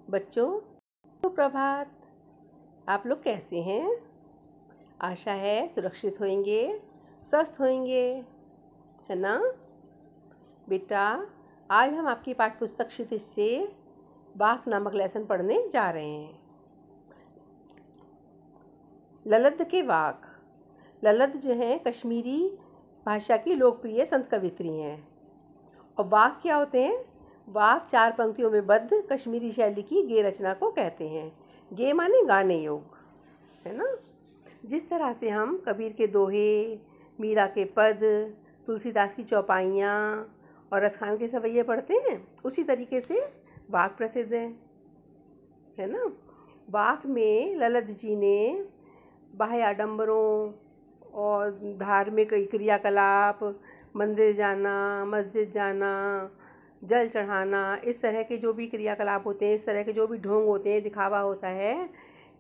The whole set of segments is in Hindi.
बच्चों, सुप्रभात। आप लोग कैसे हैं? आशा है सुरक्षित होंगे, स्वस्थ होंगे, है ना? बेटा, आज हम आपकी पाठ्य पुस्तक क्षितिज से बाघ नामक लेसन पढ़ने जा रहे हैं। ललद के बाघ। ललद जो है कश्मीरी भाषा की लोकप्रिय संत कवित्री हैं। और बाघ क्या होते हैं? बाघ 4 पंक्तियों में बद्ध कश्मीरी शैली की गे रचना को कहते हैं। गे माने गाने योग, है ना? जिस तरह से हम कबीर के दोहे, मीरा के पद, तुलसीदास की चौपाइयाँ और रसखान के सवैये पढ़ते हैं, उसी तरीके से बाघ प्रसिद्ध है ना? बाघ में ललद जी ने बाह्य आडंबरों और धार्मिक क्रियाकलाप, मंदिर जाना, मस्जिद जाना, जल चढ़ाना, इस तरह के जो भी क्रियाकलाप होते हैं, इस तरह के जो भी ढोंग होते हैं, दिखावा होता है,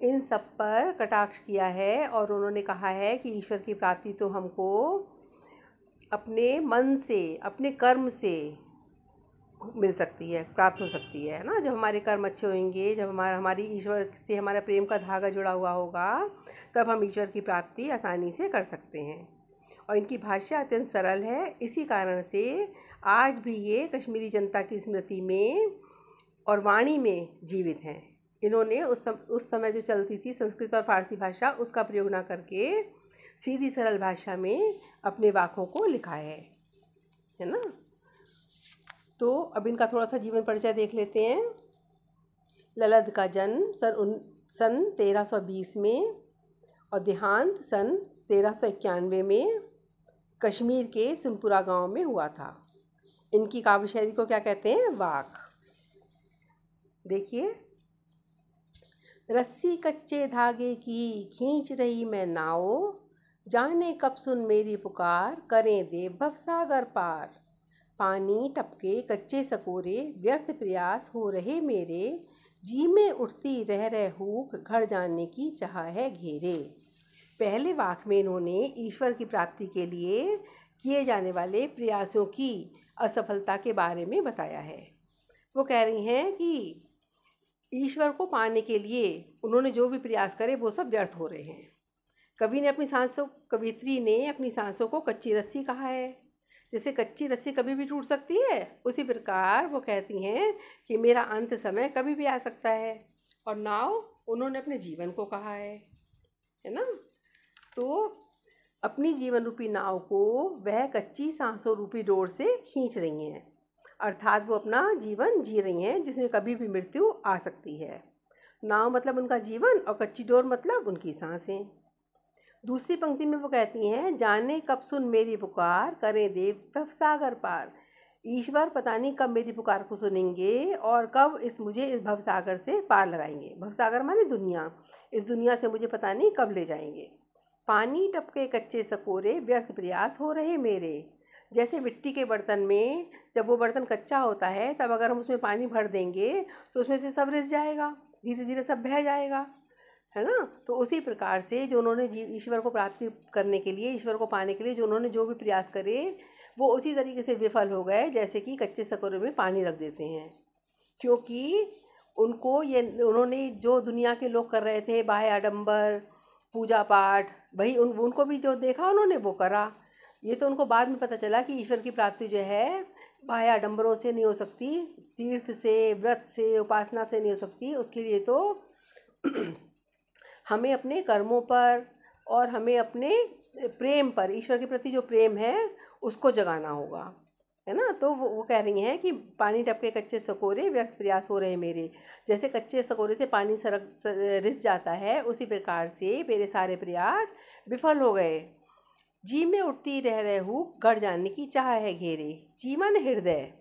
इन सब पर कटाक्ष किया है। और उन्होंने कहा है कि ईश्वर की प्राप्ति तो हमको अपने मन से, अपने कर्म से मिल सकती है, प्राप्त हो सकती है ना? जब हमारे कर्म अच्छे होंगे, जब हमारी ईश्वर से हमारा प्रेम का धागा जुड़ा हुआ होगा, तब हम ईश्वर की प्राप्ति आसानी से कर सकते हैं। और इनकी भाषा अत्यंत सरल है, इसी कारण से आज भी ये कश्मीरी जनता की स्मृति में और वाणी में जीवित हैं। इन्होंने उस समय जो चलती थी संस्कृत और फारसी भाषा, उसका प्रयोग ना करके सीधी सरल भाषा में अपने वाक्यों को लिखा है ना? तो अब इनका थोड़ा सा जीवन परिचय देख लेते हैं। ललद का जन्म सन 1320 में और देहांत सन 1391 में कश्मीर के सिमपुरा गांव में हुआ था। इनकी काव्य शैली को क्या कहते हैं? वाक। देखिए, रस्सी कच्चे धागे की खींच रही मैं नाव, जाने कब सुन मेरी पुकार, करें दे भवसागर पार। पानी टपके कच्चे सकोरे, व्यर्थ प्रयास हो रहे मेरे, जी में उठती रह रह हूक, घर जाने की चाह है घेरे। पहले वाक में इन्होंने ईश्वर की प्राप्ति के लिए किए जाने वाले प्रयासों की असफलता के बारे में बताया है। वो कह रही हैं कि ईश्वर को पाने के लिए उन्होंने जो भी प्रयास करे वो सब व्यर्थ हो रहे हैं। कवित्री ने अपनी सांसों को कच्ची रस्सी कहा है। जैसे कच्ची रस्सी कभी भी टूट सकती है, उसी प्रकार वो कहती हैं कि मेरा अंत समय कभी भी आ सकता है। और नाव उन्होंने अपने जीवन को कहा है ना? तो अपनी जीवन रूपी नाव को वह कच्ची सांसों रूपी डोर से खींच रही हैं, अर्थात वो अपना जीवन जी रही हैं जिसमें कभी भी मृत्यु आ सकती है। नाव मतलब उनका जीवन और कच्ची डोर मतलब उनकी सांसें। दूसरी पंक्ति में वो कहती हैं, जाने कब सुन मेरी पुकार, करें देव भवसागर पार। ईश्वर पता नहीं कब मेरी पुकार को सुनेंगे और कब मुझे इस भवसागर से पार लगाएंगे। भवसागर माने दुनिया, इस दुनिया से मुझे पता नहीं कब ले जाएंगे। पानी टपके कच्चे सकोरे, व्यर्थ प्रयास हो रहे मेरे। जैसे मिट्टी के बर्तन में जब वो बर्तन कच्चा होता है, तब अगर हम उसमें पानी भर देंगे तो उसमें से सब रिस जाएगा, धीरे धीरे सब बह जाएगा, है ना? तो उसी प्रकार से जो उन्होंने ईश्वर को प्राप्ति करने के लिए, ईश्वर को पाने के लिए जो उन्होंने जो भी प्रयास करे, वो उसी तरीके से विफल हो गए जैसे कि कच्चे सकोरे में पानी रख देते हैं। क्योंकि उन्होंने जो दुनिया के लोग कर रहे थे, बाह्य आडंबर, पूजा पाठ, वही उनको भी जो देखा उन्होंने वो करा। ये तो उनको बाद में पता चला कि ईश्वर की प्राप्ति जो है बाह्य आडंबरों से नहीं हो सकती, तीर्थ से, व्रत से, उपासना से नहीं हो सकती। उसके लिए तो हमें अपने कर्मों पर और हमें अपने प्रेम पर, ईश्वर के प्रति जो प्रेम है उसको जगाना होगा, है ना? तो वो कह रही हैं कि पानी टपके कच्चे सकोरे, व्यर्थ प्रयास हो रहे मेरे। जैसे कच्चे सकोरे से पानी रिस जाता है, उसी प्रकार से मेरे सारे प्रयास विफल हो गए। जी में उठती रह रहे हूँ, घर जाने की चाह है घेरे। जी माने हृदय,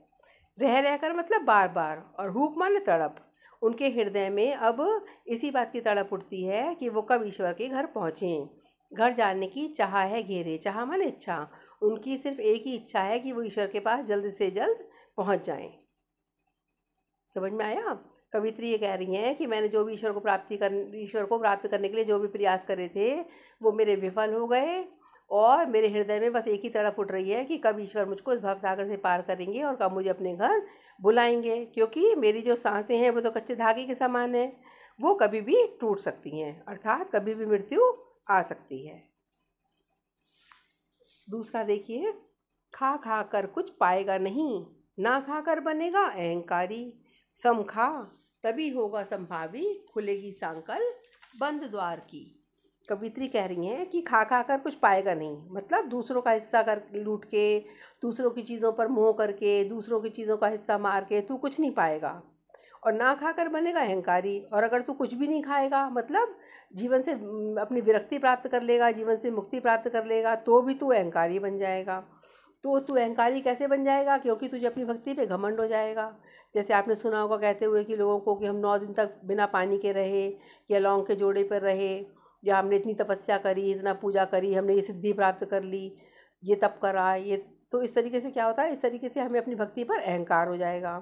रह रहकर मतलब बार बार, और हुक माने तड़प। उनके हृदय में अब इसी बात की तड़प उठती है कि वो कब ईश्वर के घर पहुँचें। घर जाने की चाह है घेरे, चाह माने इच्छा। उनकी सिर्फ एक ही इच्छा है कि वो ईश्वर के पास जल्द से जल्द पहुँच जाएं। समझ में आया? कवित्री ये कह रही हैं कि मैंने जो भी ईश्वर को प्राप्त करने के लिए जो भी प्रयास करे थे, वो मेरे विफल हो गए। और मेरे हृदय में बस एक ही तड़प उठ रही है कि कब ईश्वर मुझको इस भवसागर से पार करेंगे और कब मुझे अपने घर बुलाएंगे, क्योंकि मेरी जो सांसें हैं वो तो कच्चे धागे के समान है, वो कभी भी टूट सकती हैं, अर्थात कभी भी मृत्यु आ सकती है। दूसरा देखिए, खा खा कर कुछ पाएगा नहीं, ना खा कर बनेगा अहंकारी। सम खा तभी होगा संभावी, खुलेगी सांकल बंद द्वार की। कवित्री कह रही हैं कि खा खा कर कुछ पाएगा नहीं, मतलब दूसरों का हिस्सा कर लूट के, दूसरों की चीज़ों पर मोह करके, दूसरों की चीज़ों का हिस्सा मार के तू कुछ नहीं पाएगा। और ना खाकर बनेगा अहंकारी, और अगर तू कुछ भी नहीं खाएगा, मतलब जीवन से अपनी विरक्ति प्राप्त कर लेगा, जीवन से मुक्ति प्राप्त कर लेगा, तो भी तू अहंकारी बन जाएगा। तो तू अहंकारी कैसे बन जाएगा? क्योंकि तुझे अपनी भक्ति पे घमंड हो जाएगा। जैसे आपने सुना होगा कहते हुए कि लोगों को कि हम 9 दिन तक बिना पानी के रहे, या लौंग के जोड़े पर रहे, या हमने इतनी तपस्या करी, इतना पूजा करी, हमने ये सिद्धि प्राप्त कर ली, ये तप करा, ये। तो इस तरीके से क्या होता है, इस तरीके से हमें अपनी भक्ति पर अहंकार हो जाएगा।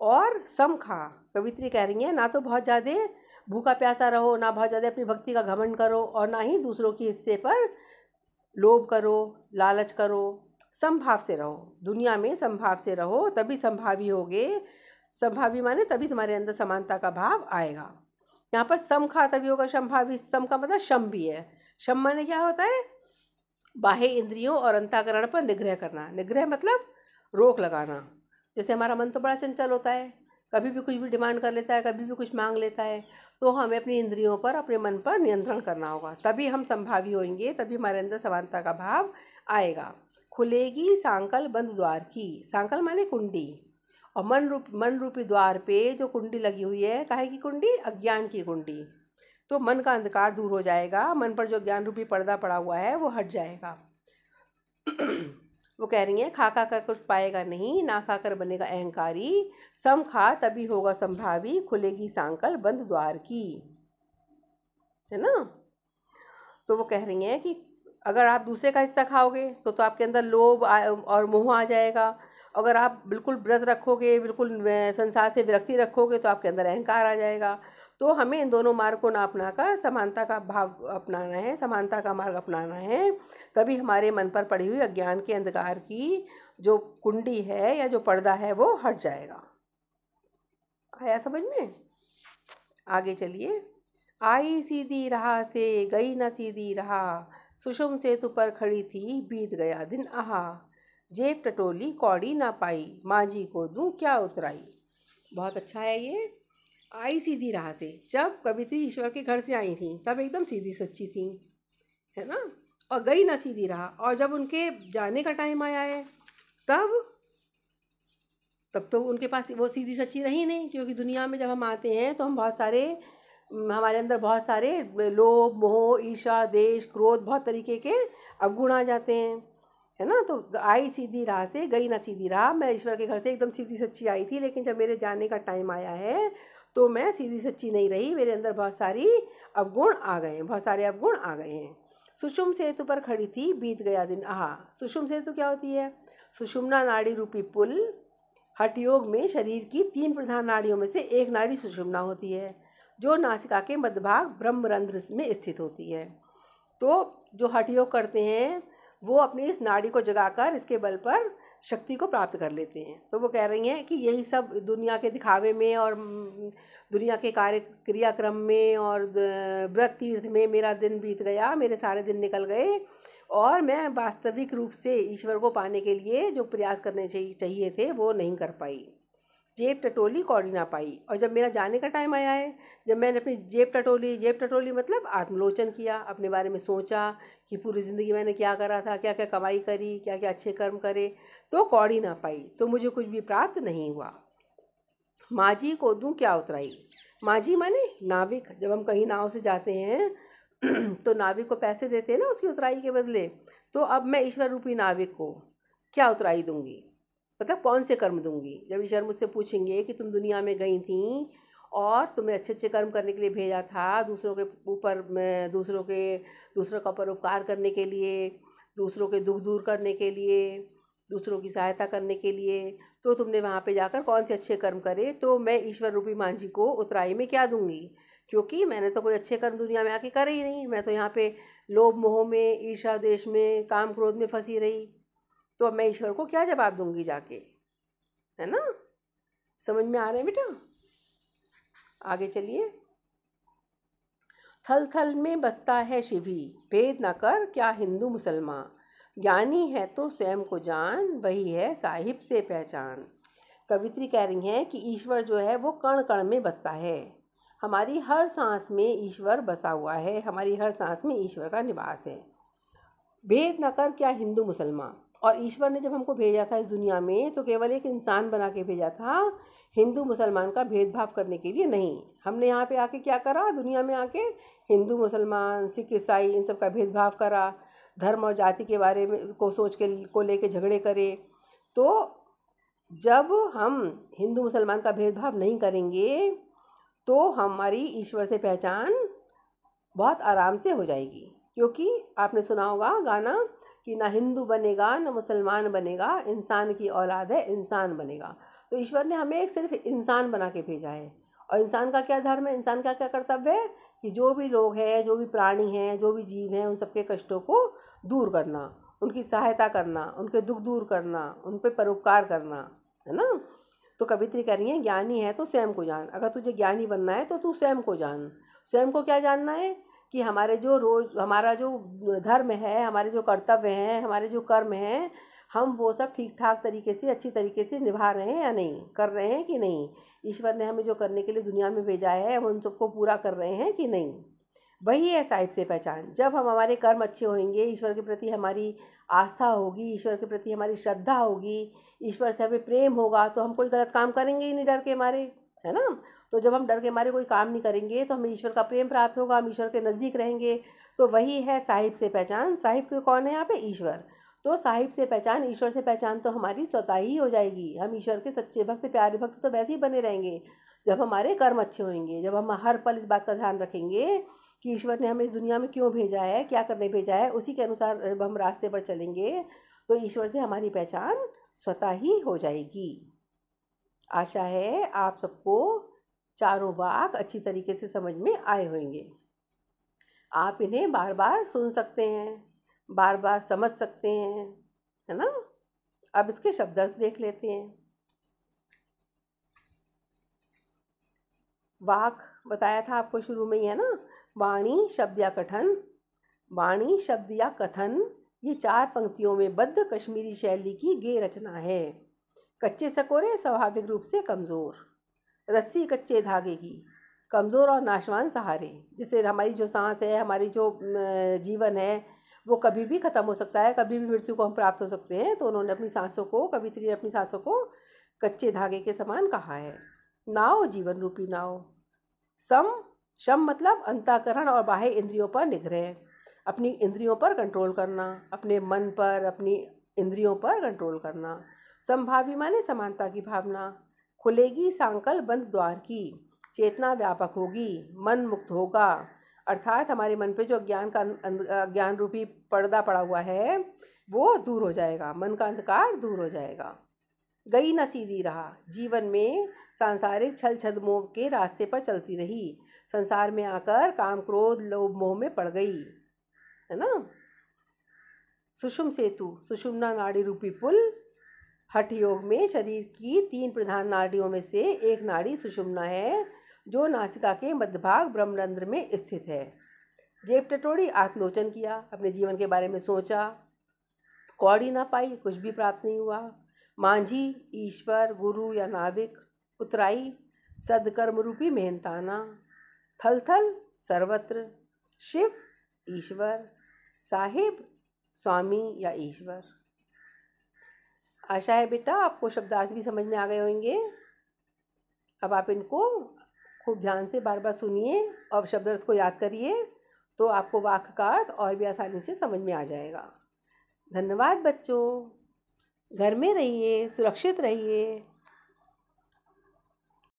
और सम खा, कवित्री कह रही है, ना तो बहुत ज़्यादा भूखा प्यासा रहो, ना बहुत ज़्यादा अपनी भक्ति का घमंड करो, और ना ही दूसरों के हिस्से पर लोभ करो, लालच करो। समभाव से रहो, दुनिया में समभाव से रहो, तभी संभावी होगे। संभावी माने तभी तुम्हारे अंदर समानता का भाव आएगा। यहाँ पर सम खा तभी होगा संभावी, सम का मतलब शम भी है। शम माने क्या होता है? बाह्य इंद्रियों और अंतःकरण पर निग्रह करना। निग्रह मतलब रोक लगाना। जैसे हमारा मन तो बड़ा चंचल होता है, कभी भी कुछ भी डिमांड कर लेता है, कभी भी कुछ मांग लेता है। तो हमें अपनी इंद्रियों पर, अपने मन पर नियंत्रण करना होगा, तभी हम संभावी होंगे, तभी हमारे अंदर समानता का भाव आएगा। खुलेगी सांकल बंद द्वार की। सांकल माने कुंडी, और मन रूपी द्वार पे जो कुंडी लगी हुई है, काहे की कुंडी? अज्ञान की कुंडी। तो मन का अंधकार दूर हो जाएगा, मन पर जो ज्ञान रूपी पर्दा पड़ा हुआ है वो हट जाएगा। वो कह रही हैं, खा खा कर कुछ पाएगा नहीं, ना खा कर बनेगा अहंकारी। सम खा तभी होगा संभावी, खुलेगी सांकल बंद द्वार की। है ना? तो वो कह रही हैं कि अगर आप दूसरे का हिस्सा खाओगे तो आपके अंदर लोभ और मोह आ जाएगा। अगर आप बिल्कुल व्रत रखोगे, बिल्कुल संसार से विरक्ति रखोगे, तो आपके अंदर अहंकार आ जाएगा। तो हमें इन दोनों मार्ग को ना अपनाकर समानता का भाव अपनाना है, समानता का मार्ग अपनाना है। तभी हमारे मन पर पड़ी हुई अज्ञान के अंधकार की जो कुंडी है या जो पर्दा है वो हट जाएगा। आया समझ में? आगे चलिए। आई सीधी राह से गई न सीधी राह, सुषुम सेतु पर खड़ी थी बीत गया दिन आहा। जेब टटोली कौड़ी ना पाई, मांझी को दूं क्या उतराई। बहुत अच्छा है ये। आई सीधी राह से, जब कवित्री ईश्वर के घर से आई थी तब एकदम सीधी सच्ची थी, है ना? और गई ना सीधी राह, और जब उनके जाने का टाइम आया है तब तो उनके पास वो सीधी सच्ची रही नहीं। क्योंकि दुनिया में जब हम आते हैं तो हम बहुत सारे, हमारे अंदर बहुत सारे लोभ, मोह, ईर्ष्या, देश, क्रोध, बहुत तरीके के अवगुण आ जाते हैं, है ना? तो आई सीधी राह से गई ना सीधी राह। मैं ईश्वर के घर से एकदम सीधी सच्ची आई थी, लेकिन जब मेरे जाने का टाइम आया है तो मैं सीधी सच्ची नहीं रही, मेरे अंदर बहुत सारी अवगुण आ गए हैं, बहुत सारे अवगुण आ गए हैं। सुषुम सेतु पर खड़ी थी बीत गया दिन आहा। सुषुम सेतु क्या होती है? सुषुम्ना नाड़ी रूपी पुल। हठ योग में शरीर की 3 प्रधान नाड़ियों में से एक नाड़ी सुषुम्ना होती है, जो नासिका के मध्यभाग ब्रह्मरंध्र में स्थित होती है। तो जो हठ योग करते हैं वो अपनी इस नाड़ी को जगाकर इसके बल पर शक्ति को प्राप्त कर लेते हैं। तो वो कह रही हैं कि यही सब दुनिया के दिखावे में और दुनिया के कार्य क्रियाक्रम में और व्रत तीर्थ में मेरा दिन बीत गया, मेरे सारे दिन निकल गए, और मैं वास्तविक रूप से ईश्वर को पाने के लिए जो प्रयास करने चाहिए थे वो नहीं कर पाई। जेब टटोली कौड़ी ना पाई। और जब मेरा जाने का टाइम आया है, जब मैंने अपनी जेब टटोली मतलब आत्मलोचन किया, अपने बारे में सोचा कि पूरी ज़िंदगी मैंने क्या करा था, क्या क्या कमाई करी, क्या क्या अच्छे कर्म करे, तो कौड़ी ना पाई, तो मुझे कुछ भी प्राप्त नहीं हुआ। माझी को दूं क्या उतराई। माझी माने नाविक। जब हम कहीं नाव से जाते हैं तो नाविक को पैसे देते हैं ना उसकी उतराई के बदले। तो अब मैं ईश्वर रूपी नाविक को क्या उतराई दूंगी, मतलब कौन से कर्म दूंगी। जब ईश्वर मुझसे पूछेंगे कि तुम दुनिया में गई थी और तुम्हें अच्छे अच्छे कर्म करने के लिए भेजा था, दूसरों के ऊपर दूसरों का परोपकार करने के लिए, दूसरों के दुख दूर करने के लिए, दूसरों की सहायता करने के लिए, तो तुमने वहाँ पे जाकर कौन से अच्छे कर्म करे, तो मैं ईश्वर रूपी मांझी को उतराई में क्या दूंगी। क्योंकि मैंने तो कोई अच्छे कर्म दुनिया में आके करे ही नहीं, मैं तो यहाँ पे लोभ मोह में, ईर्ष्या देश में, काम क्रोध में फंसी रही। तो अब मैं ईश्वर को क्या जवाब दूंगी जाके, है ना? समझ में आ रहे हैं बेटा? आगे चलिए। थल थल में बसता है शिवी, भेद न कर क्या हिंदू मुसलमान, ज्ञानी है तो स्वयं को जान, वही है साहिब से पहचान। कवित्री कह रही हैं कि ईश्वर जो है वो कण कण में बसता है। हमारी हर सांस में ईश्वर बसा हुआ है, हमारी हर सांस में ईश्वर का निवास है। भेद न कर क्या हिंदू मुसलमान, और ईश्वर ने जब हमको भेजा था इस दुनिया में तो केवल एक इंसान बना के भेजा था, हिंदू मुसलमान का भेदभाव करने के लिए नहीं। हमने यहाँ पे आके क्या करा, दुनिया में आके हिंदू मुसलमान सिख ईसाई इन सब का भेदभाव करा, धर्म और जाति के बारे में सोच के को लेके झगड़े करे। तो जब हम हिंदू मुसलमान का भेदभाव नहीं करेंगे तो हमारी ईश्वर से पहचान बहुत आराम से हो जाएगी। क्योंकि आपने सुना होगा गाना कि ना हिंदू बनेगा ना मुसलमान बनेगा, इंसान की औलाद है इंसान बनेगा। तो ईश्वर ने हमें सिर्फ इंसान बना के भेजा है। और इंसान का क्या धर्म है, इंसान का क्या कर्तव्य है कि जो भी लोग हैं, जो भी प्राणी हैं, जो भी जीव हैं, उन सबके कष्टों को दूर करना, उनकी सहायता करना, उनके दुख दूर करना, उन पर परोपकार करना, है ना। तो कवित्री कह रही है ज्ञानी है तो स्वयं को जान। अगर तुझे ज्ञानी बनना है तो तू स्वयं को जान। स्वयं को क्या जानना है कि हमारा जो धर्म है, हमारे जो कर्तव्य हैं, हमारे जो कर्म हैं, हम वो सब ठीक ठाक तरीके से, अच्छी तरीके से निभा रहे हैं या नहीं, कर रहे हैं कि नहीं। ईश्वर ने हमें जो करने के लिए दुनिया में भेजा है हम उन सबको पूरा कर रहे हैं कि नहीं। वही है साहिब से पहचान। जब हम हमारे कर्म अच्छे होंगे, ईश्वर के प्रति हमारी आस्था होगी, ईश्वर के प्रति हमारी श्रद्धा होगी, ईश्वर से हमें प्रेम होगा, तो हम कोई गलत काम करेंगे ही नहीं डर के मारे, है ना। तो जब हम डर के मारे कोई काम नहीं करेंगे तो हमें ईश्वर का प्रेम प्राप्त होगा, हम ईश्वर के नज़दीक रहेंगे। तो वही है साहिब से पहचान। साहिब कौन है यहाँ पे? ईश्वर। तो साहिब से पहचान, ईश्वर से पहचान तो हमारी स्वतः ही हो जाएगी। हम ईश्वर के सच्चे भक्त, प्यारे भक्त तो वैसे ही बने रहेंगे जब हमारे कर्म अच्छे होंगे, जब हम हर पल इस बात का ध्यान रखेंगे कि ईश्वर ने हमें इस दुनिया में क्यों भेजा है, क्या करने भेजा है, उसी के अनुसार जब हम रास्ते पर चलेंगे तो ईश्वर से हमारी पहचान स्वतः ही हो जाएगी। आशा है आप सबको चारों वाक्य अच्छी तरीके से समझ में आए होंगे। आप इन्हें बार बार सुन सकते हैं, बार बार समझ सकते हैं, है ना। अब इसके शब्दार्थ देख लेते हैं। वाक बताया था आपको शुरू में ही, है ना। वाणी शब्द या कथन, वाणी शब्द या कथन ये 4 पंक्तियों में बद्ध कश्मीरी शैली की गे रचना है। कच्चे सकोरे स्वाभाविक रूप से कमज़ोर, रस्सी कच्चे धागे की, कमज़ोर और नाशवान सहारे। जैसे हमारी जो सांस है, हमारी जो जीवन है, वो कभी भी ख़त्म हो सकता है, कभी भी मृत्यु को हम प्राप्त हो सकते हैं। तो उन्होंने अपनी सांसों को, कवित्री ने अपनी सांसों को कच्चे धागे के समान कहा है। नाव जीवन रूपी नाव। शम मतलब अंतःकरण और बाह्य इंद्रियों पर निग्रह, अपनी इंद्रियों पर कंट्रोल करना, अपने मन पर, अपनी इंद्रियों पर कंट्रोल करना। समभावी माने समानता की भावना। खुलेगी सांकल बंद द्वार की, चेतना व्यापक होगी, मन मुक्त होगा। अर्थात हमारे मन पे जो अज्ञान रूपी पर्दा पड़ा हुआ है वो दूर हो जाएगा, मन का अंधकार दूर हो जाएगा। गई न सीधी राह, जीवन में सांसारिक छल छद मोह के रास्ते पर चलती रही, संसार में आकर काम क्रोध लोभ मोह में पड़ गई, है ना। सुषुम सेतु, सुषुम्ना नाड़ी रूपी पुल। हठ योग में शरीर की 3 प्रधान नाड़ियों में से एक नाड़ी सुषुम्ना है, जो नासिका के मध्यभाग ब्रह्मरंध्र में स्थित है। जेब टटोड़ी, आत्मलोचन किया, अपने जीवन के बारे में सोचा। कौड़ी ना पाई, कुछ भी प्राप्त नहीं हुआ। मांझी, ईश्वर गुरु या नाविक। उतराई, सदकर्म रूपी मेहनताना। थल थल, सर्वत्र। शिव, ईश्वर। साहिब, स्वामी या ईश्वर। आशा है बेटा आपको शब्दार्थ भी समझ में आ गए होंगे। अब आप इनको खूब ध्यान से बार बार सुनिए और शब्दार्थ को याद करिए, तो आपको वाक्य का अर्थ और भी आसानी से समझ में आ जाएगा। धन्यवाद बच्चों। घर में रहिए, सुरक्षित रहिए।